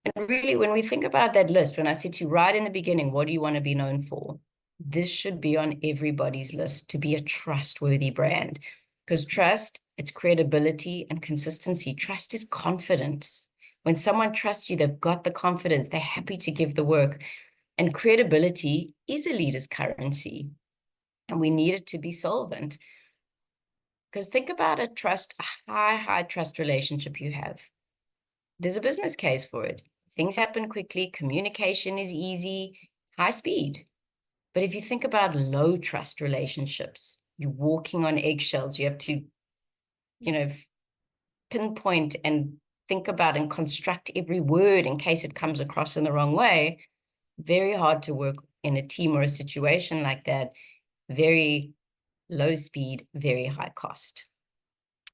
And really, when we think about that list, when I said to you right in the beginning, what do you want to be known for? This should be on everybody's list, to be a trustworthy brand. Because trust, it's credibility and consistency. Trust is confidence. When someone trusts you, they've got the confidence, they're happy to give the work. And credibility is a leader's currency. And we need it to be solvent. Because think about a high trust relationship you have. There's a business case for it. Things happen quickly, communication is easy, high speed. But if you think about low trust relationships, you're walking on eggshells, you have to, pinpoint and think about and construct every word in case it comes across in the wrong way. Very hard to work in a team or a situation like that. Very low speed, very high cost.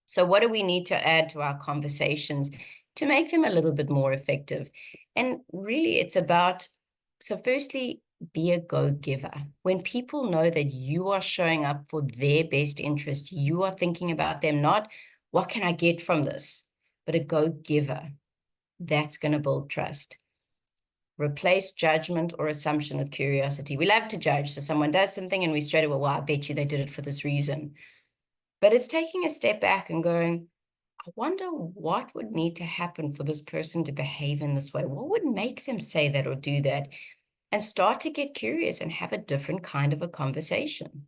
So what do we need to add to our conversations to make them a little bit more effective? And really it's about, so firstly, be a go-giver. When people know that you are showing up for their best interest, you are thinking about them, not what can I get from this, but a go-giver. That's going to build trust. Replace judgment or assumption with curiosity. We love to judge. So someone does something and we straight away, well, I bet you they did it for this reason. But it's taking a step back and going, I wonder what would need to happen for this person to behave in this way. What would make them say that or do that? And start to get curious and have a different kind of a conversation.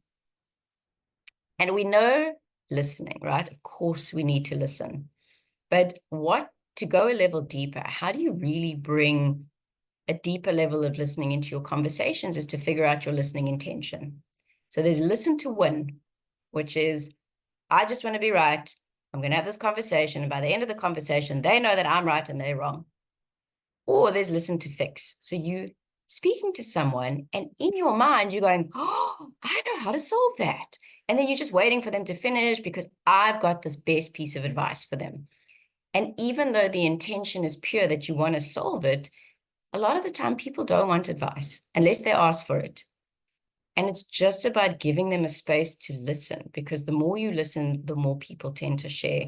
And we know listening, right? Of course, we need to listen. But to go a level deeper, how do you really bring a deeper level of listening into your conversations is to figure out your listening intention. So there's listen to win, which is, I just want to be right. I'm going to have this conversation. And by the end of the conversation, they know that I'm right and they're wrong. Or there's listen to fix. So you speaking to someone and in your mind, you're going, oh, I know how to solve that. And then you're just waiting for them to finish because I've got this best piece of advice for them. And even though the intention is pure that you want to solve it, a lot of the time people don't want advice unless they ask for it. And it's just about giving them a space to listen, because the more you listen, the more people tend to share.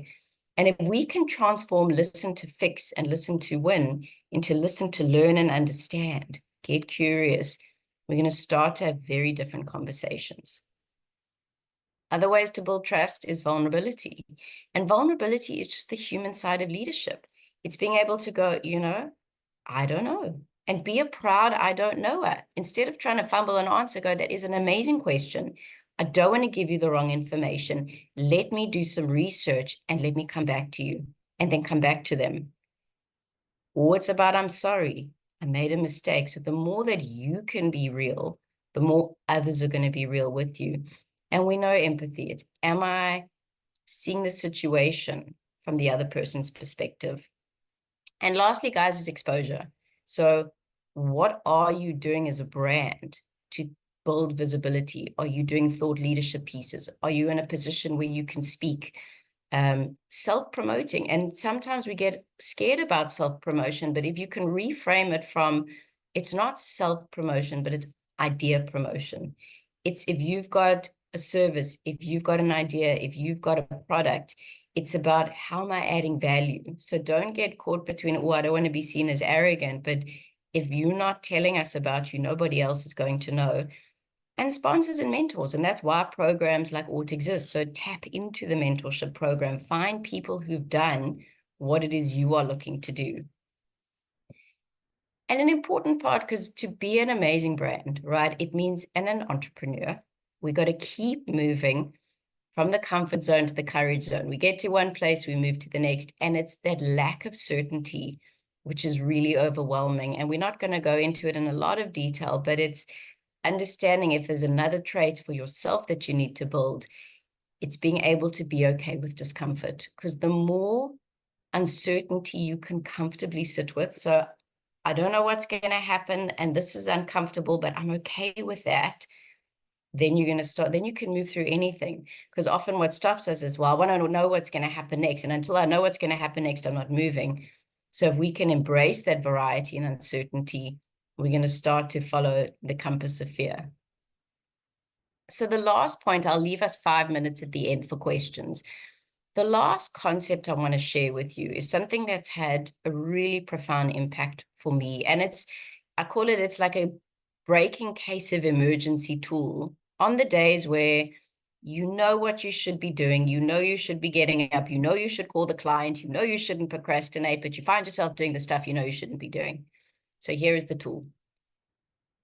And if we can transform listen to fix and listen to win into listen to learn and understand, get curious, we're going to start to have very different conversations. Other ways to build trust is vulnerability. And vulnerability is just the human side of leadership. It's being able to go, I don't know. And be a proud I don't knower. Instead of trying to fumble an answer, go, that is an amazing question. I don't want to give you the wrong information. Let me do some research and let me come back to you, and then come back to them. Or it's about, I'm sorry, I made a mistake. So the more that you can be real, the more others are going to be real with you. And we know empathy. It's, am I seeing the situation from the other person's perspective? And lastly, guys, is exposure. So what are you doing as a brand to build visibility? Are you doing thought leadership pieces? Are you in a position where you can speak? Self-promoting. And sometimes we get scared about self-promotion, but if you can reframe it from, it's not self-promotion, but it's idea promotion. It's if you've got a service, if you've got an idea, if you've got a product, It's about how am I adding value? So don't get caught between, oh, I don't want to be seen as arrogant, but if you're not telling us about you, nobody else is going to know. And sponsors and mentors, and that's why programs like 𝐿𝐻𝐸 exist. So tap into the mentorship program, find people who've done what it is you are looking to do. And an important part, because to be an amazing brand, right, it means, and an entrepreneur, we got to keep moving from the comfort zone to the courage zone. We get to one place, we move to the next, and it's that lack of certainty, which is really overwhelming. And we're not going to go into it in a lot of detail, but it's understanding if there's another trait for yourself that you need to build, it's being able to be okay with discomfort, because the more uncertainty you can comfortably sit with. So I don't know what's going to happen, and this is uncomfortable, but I'm okay with that. Then you're going to start, then you can move through anything. Because often what stops us is, well, I want to know what's going to happen next. And until I know what's going to happen next, I'm not moving. So if we can embrace that variety and uncertainty, we're going to start to follow the compass of fear. So the last point, I'll leave us 5 minutes at the end for questions. The last concept I want to share with you is something that's had a really profound impact for me. And I call it, it's like a breaking case of emergency tool on the days where you know what you should be doing, you know you should be getting up, you know you should call the client, you know you shouldn't procrastinate, but you find yourself doing the stuff you know you shouldn't be doing. So here is the tool.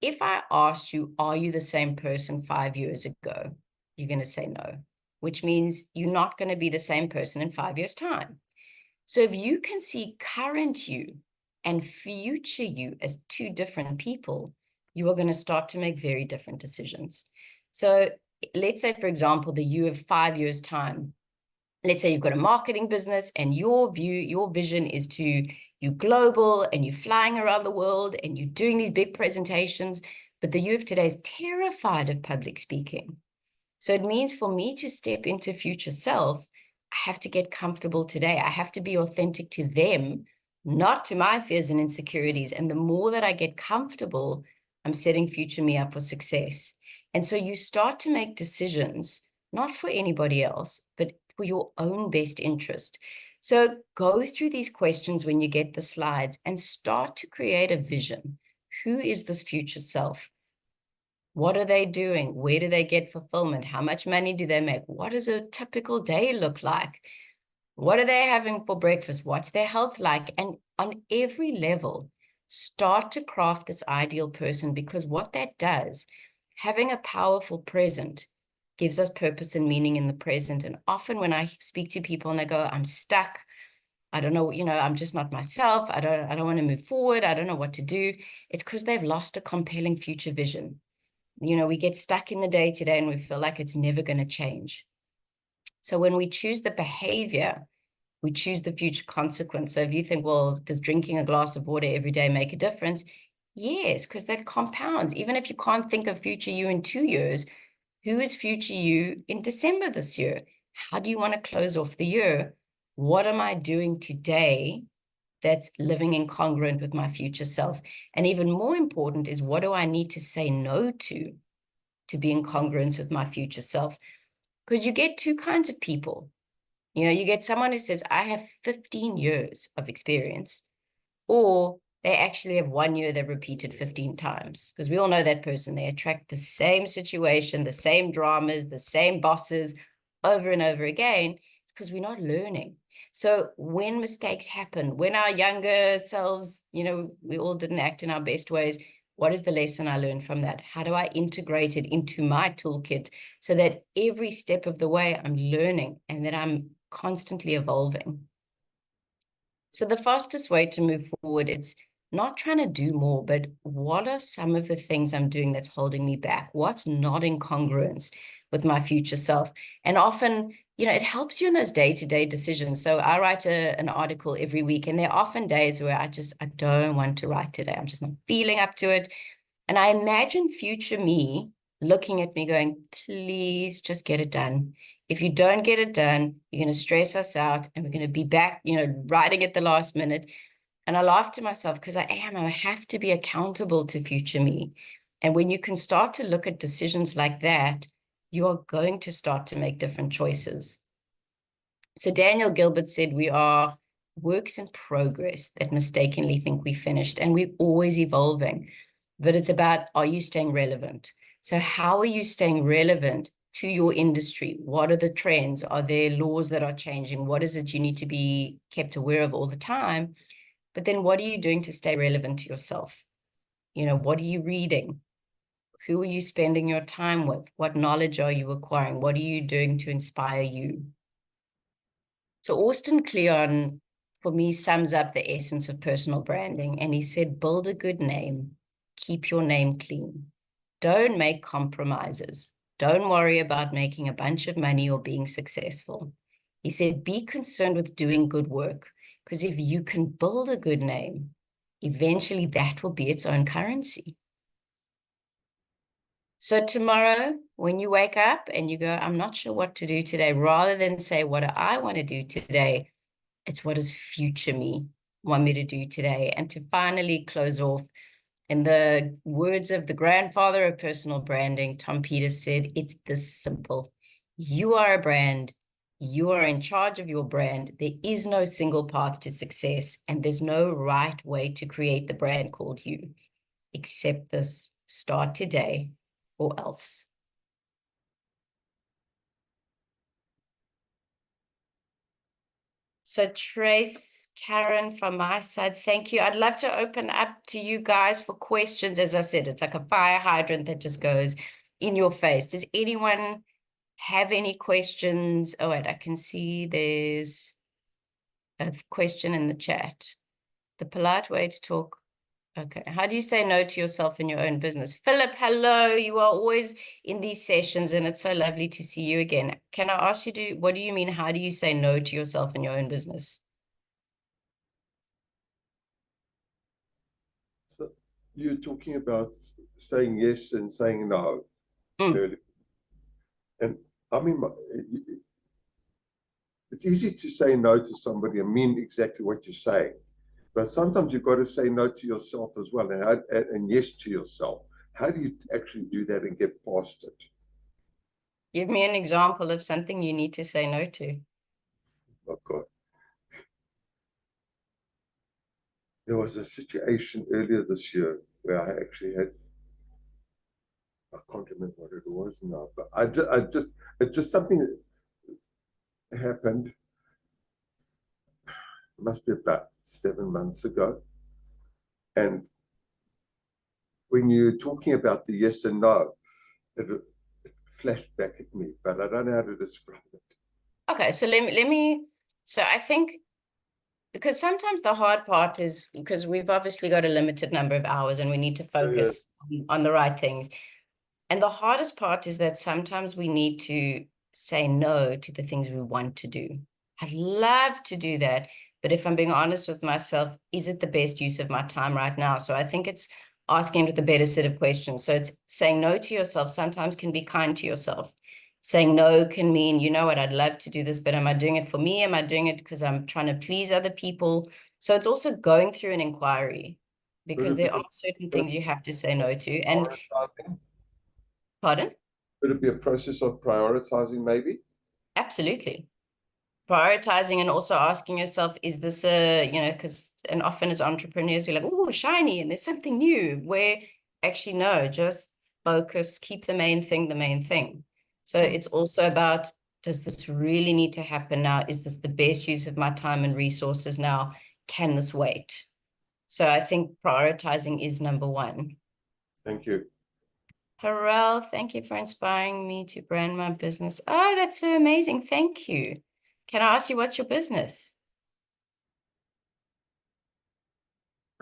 If I asked you, are you the same person 5 years ago? You're going to say no, which means you're not going to be the same person in 5 years' time. So if you can see current you and future you as two different people, you are going to start to make very different decisions. So let's say, for example, the you of 5 years' time. Let's say you've got a marketing business and your vision is to you global and you're flying around the world and you're doing these big presentations, but the you of today is terrified of public speaking. So it means for me to step into future self, I have to get comfortable today. I have to be authentic to them, not to my fears and insecurities. And the more that I get comfortable, I'm setting future me up for success. And so you start to make decisions, not for anybody else, but for your own best interest. So go through these questions when you get the slides and start to create a vision. Who is this future self? What are they doing? Where do they get fulfillment? How much money do they make? What does a typical day look like? What are they having for breakfast? What's their health like? And on every level, start to craft this ideal person, because what that does, having a powerful present gives us purpose and meaning in the present. And often when I speak to people and they go, I'm stuck, I don't know, I'm just not myself. I don't want to move forward. I don't know what to do. It's because they've lost a compelling future vision. We get stuck in the day-to-day and we feel like it's never going to change. So when we choose the behavior, we choose the future consequence. So if you think, well, does drinking a glass of water every day make a difference? Yes, because that compounds. Even if you can't think of future you in 2 years, who is future you in December this year? How do you want to close off the year? What am I doing today that's living incongruent with my future self? And even more important is, what do I need to say no to be in congruence with my future self? Because you get two kinds of people. You get someone who says, I have 15 years of experience, or they actually have 1 year they've repeated 15 times. Because we all know that person. They attract the same situation, the same dramas, the same bosses over and over again. It's because we're not learning. So when mistakes happen, when our younger selves, we all didn't act in our best ways, what is the lesson I learned from that? How do I integrate it into my toolkit so that every step of the way I'm learning and that I'm constantly evolving? So the fastest way to move forward, it's not trying to do more, but what are some of the things I'm doing that's holding me back? What's not in congruence with my future self? And often, it helps you in those day-to-day decisions. So I write an article every week, and there are often days where I don't want to write today. I'm just not feeling up to it. And I imagine future me looking at me going, please just get it done. If you don't get it done, you're going to stress us out and we're going to be back, writing at the last minute. And I laugh to myself because I have to be accountable to future me. And when you can start to look at decisions like that, you are going to start to make different choices. So Daniel Gilbert said we are works in progress that mistakenly think we finished, and we're always evolving. But it's about, are you staying relevant? So how are you staying relevant to your industry? What are the trends? Are there laws that are changing? What is it you need to be kept aware of all the time? But then what are you doing to stay relevant to yourself? You know, what are you reading? Who are you spending your time with? What knowledge are you acquiring? What are you doing to inspire you? So Austin Kleon, for me, sums up the essence of personal branding. And he said, build a good name, keep your name clean. Don't make compromises. Don't worry about making a bunch of money or being successful. He said, be concerned with doing good work, because if you can build a good name, eventually that will be its own currency. So tomorrow, when you wake up and you go, I'm not sure what to do today, rather than say, what do I want to do today? It's what does future me want me to do today? And to finally close off, in the words of the grandfather of personal branding, Tom Peters said, it's this simple. You are a brand. You are in charge of your brand. There is no single path to success, and there's no right way to create the brand called you. Accept this. Start today, or else. So Trace, Karen, from my side, thank you. I'd love to open up to you guys for questions. As I said, it's like a fire hydrant that just goes in your face. Does anyone have any questions? Oh, wait, I can see there's a question in the chat. The polite way to talk. Okay. How do you say no to yourself in your own business? Philip, hello. You are always in these sessions, and it's so lovely to see you again. Can I ask you what do you mean? How do you say no to yourself in your own business? So you're talking about saying yes and saying no. Early. And I mean, it's easy to say no to somebody and mean exactly what you're saying. But sometimes you've got to say no to yourself as well, and yes to yourself. How do you actually do that and get past it? Give me an example of something you need to say no to. Oh, God. There was a situation earlier this year where I actually had, I can't remember what it was now, but it's just something that happened. It must be about 7 months ago. And when you're talking about the yes and no, it flashed back at me, but I don't know how to describe it. Okay, so let me, so I think, because sometimes the hard part is because we've obviously got a limited number of hours and we need to focus on the right things. And the hardest part is that sometimes we need to say no to the things we want to do. I'd love to do that, but if I'm being honest with myself, is it the best use of my time right now? So I think it's asking with a better set of questions. So it's saying no to yourself sometimes can be kind to yourself. Saying no can mean, you know what, I'd love to do this, but am I doing it for me? Am I doing it because I'm trying to please other people? So it's also going through an inquiry, because there are certain things you have to say no to. And pardon? Would it be a process of prioritizing, maybe? Absolutely. Prioritizing and also asking yourself, is this because, and often as entrepreneurs, we're like, oh, shiny, and there's something new, where actually, no, just focus, keep the main thing the main thing. So it's also about, does this really need to happen now? Is this the best use of my time and resources now? Can this wait? So I think prioritizing is number one. Thank you. Harel, thank you for inspiring me to brand my business. Oh, that's so amazing. Thank you. Can I ask you, what's your business?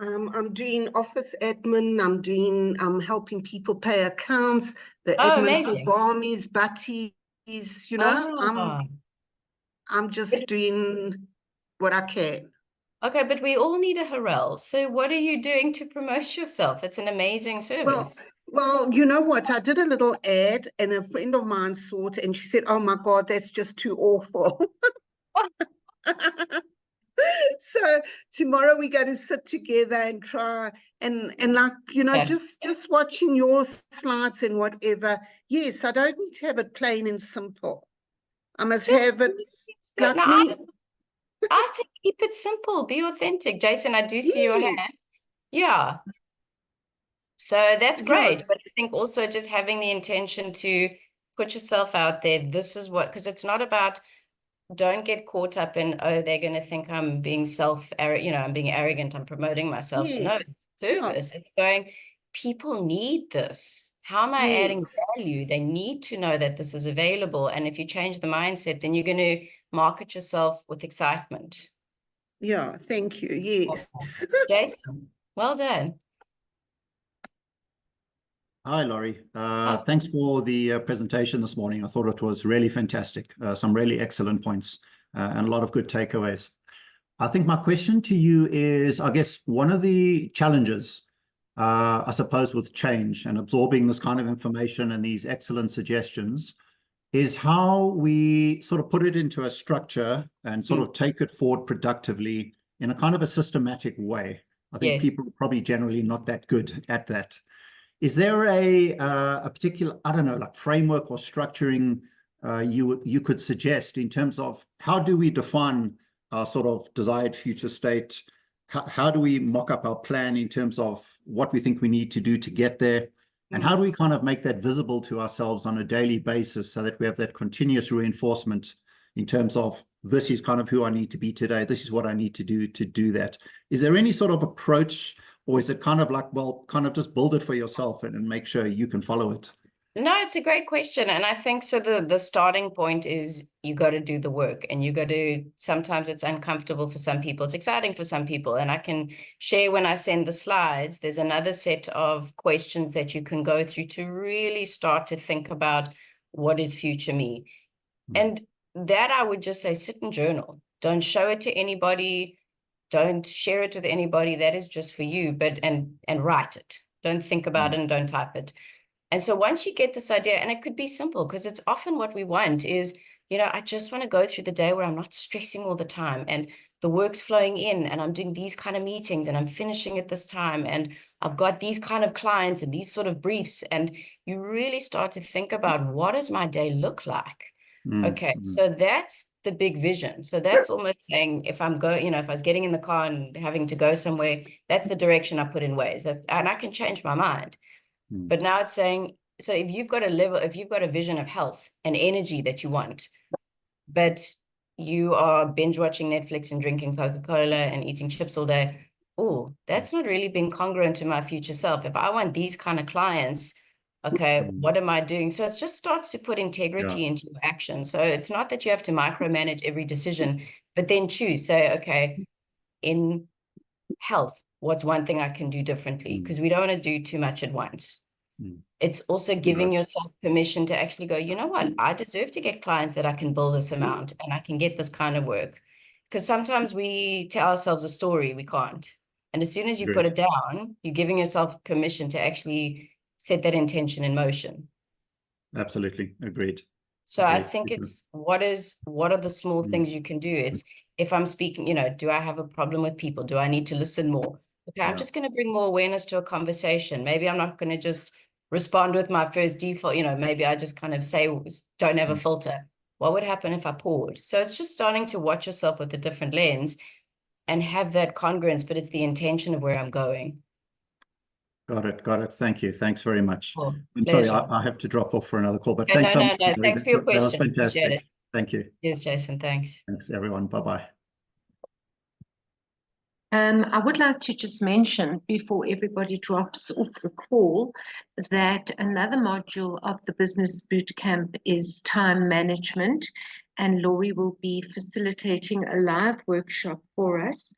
I'm doing office admin. I'm helping people pay accounts, the Oh, admin for amazing. Barmies, Butties, you know, I'm just doing what I can. Okay, but we all need a Harel. So what are you doing to promote yourself? It's an amazing service. Well, you know what? I did a little ad and a friend of mine saw it and she said, oh my God, that's just too awful. So tomorrow we're going to sit together and try and like, you know, just watching your slides and whatever. Yes, I don't need to have it plain and simple. I must have it. But like no, me. I say keep it simple, be authentic. Jason, I do see your Yes. hand. Yeah. So that's great. Yes. But I think also just having the intention to put yourself out there, this is what, because it's not about, don't get caught up in, oh, they're going to think I'm being I'm being arrogant, I'm promoting myself. Yeah. No, it's service. It's going, people need this. How am I adding Yes. value? They need to know that this is available. And if you change the mindset, then you're going to market yourself with excitement. Yeah, thank you. Yes. Awesome. Jason, well done. Hi, Laurie. Thanks for the presentation this morning. I thought it was really fantastic. Some really excellent points and a lot of good takeaways. I think my question to you is, I guess, one of the challenges, I suppose, with change and absorbing this kind of information and these excellent suggestions is how we sort of put it into a structure and sort of take it forward productively in a kind of a systematic way. I think people are probably generally not that good at that. Is there a particular, I don't know, like framework or structuring you could suggest in terms of how do we define our sort of desired future state? How do we mock up our plan in terms of what we think we need to do to get there? And how do we kind of make that visible to ourselves on a daily basis so that we have that continuous reinforcement in terms of this is kind of who I need to be today. This is what I need to do that. Is there any sort of approach, or is it kind of like, well, kind of just build it for yourself and make sure you can follow it? No, it's a great question. And I think so the starting point is you got to do the work, and you got to, sometimes it's uncomfortable for some people. It's exciting for some people. And I can share when I send the slides, there's another set of questions that you can go through to really start to think about what is future me. And that I would just say, sit and journal. Don't show it to anybody. Don't share it with anybody. That is just for you, but, and write it. Don't think about it and don't type it. And so once you get this idea, and it could be simple, because it's often what we want is, I just want to go through the day where I'm not stressing all the time and the work's flowing in and I'm doing these kind of meetings and I'm finishing at this time and I've got these kind of clients and these sort of briefs. And you really start to think about, what does my day look like? Okay, so that's the big vision. So that's almost saying, if I'm going, if I was getting in the car and having to go somewhere, that's the direction I put in ways that, and I can change my mind. But now it's saying, so if you've got a vision of health and energy that you want, but you are binge watching Netflix and drinking Coca-Cola and eating chips all day, oh, that's not really being congruent to my future self. If I want these kind of clients, okay, what am I doing? So it just starts to put integrity into your action. So it's not that you have to micromanage every decision, but then choose, say, okay, in health, what's one thing I can do differently? Because we don't want to do too much at once. It's also giving yourself permission to actually go, you know what, I deserve to get clients that I can bill this amount and I can get this kind of work. Because sometimes we tell ourselves a story, we can't. And as soon as you put it down, you're giving yourself permission to actually set that intention in motion. Absolutely. Agreed. So I think it's, what are the small things you can do? It's, if I'm speaking, do I have a problem with people? Do I need to listen more? Okay, I'm just going to bring more awareness to a conversation. Maybe I'm not going to just respond with my first default, maybe I just kind of say, don't have a filter. What would happen if I paused? So it's just starting to watch yourself with a different lens and have that congruence, but it's the intention of where I'm going. Got it. Thank you. Thanks very much. Cool. I'm sorry, I have to drop off for another call, but thanks so much. No. Thanks for your question. That was fantastic. Thank you. Yes, Jason. Thanks. Thanks, everyone. Bye-bye. I would like to just mention before everybody drops off the call that another module of the business bootcamp is time management, and Lori will be facilitating a live workshop for us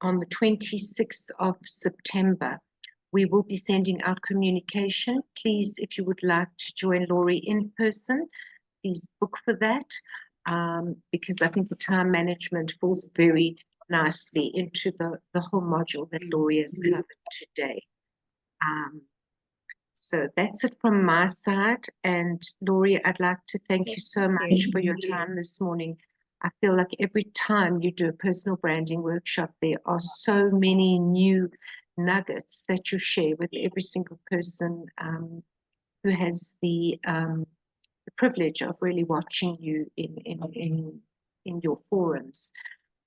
on the 26th of September. We will be sending out communication. Please, if you would like to join Lori in person, please book for that, because I think the time management falls very nicely into the whole module that Lori has covered today. So that's it from my side. And Lori, I'd like to thank you so much for your time this morning. I feel like every time you do a personal branding workshop, there are so many new nuggets that you share with every single person who has the privilege of really watching you in in your forums.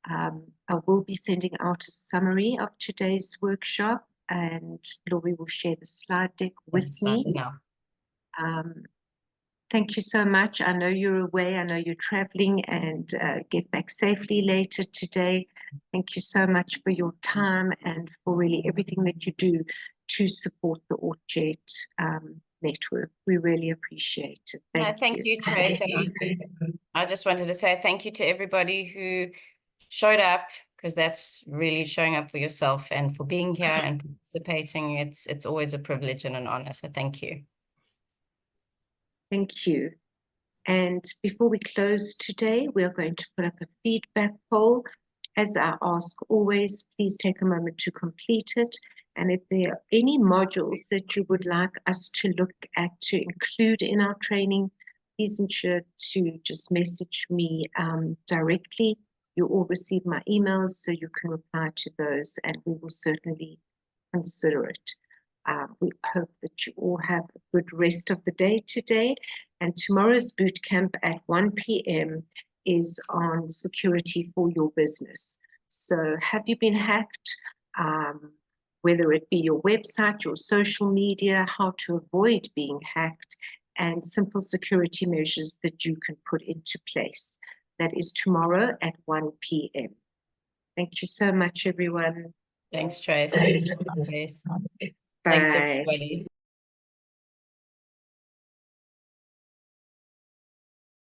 I will be sending out a summary of today's workshop, and Lori will share the slide deck with me. Thank you so much. I know you're away. I know you're traveling, and get back safely later today. Thank you so much for your time and for really everything that you do to support the 𝐏𝐿𝐴𝐺 network. We really appreciate it. Thank you, Trace. I just wanted to say thank you to everybody who showed up, because that's really showing up for yourself, and for being here and participating. It's always a privilege and an honor. So thank you. Thank you. And before we close today, we are going to put up a feedback poll. As I ask always, please take a moment to complete it. And if there are any modules that you would like us to look at to include in our training, please ensure to just message me directly. You all receive my emails, so you can reply to those, and we will certainly consider it. We hope that you all have a good rest of the day today. And tomorrow's boot camp at 1 p.m. is on security for your business. So have you been hacked? Whether it be your website, your social media, how to avoid being hacked, and simple security measures that you can put into place. That is tomorrow at 1 p.m. Thank you so much, everyone. Thanks, Trace. Bye. Thanks, everybody.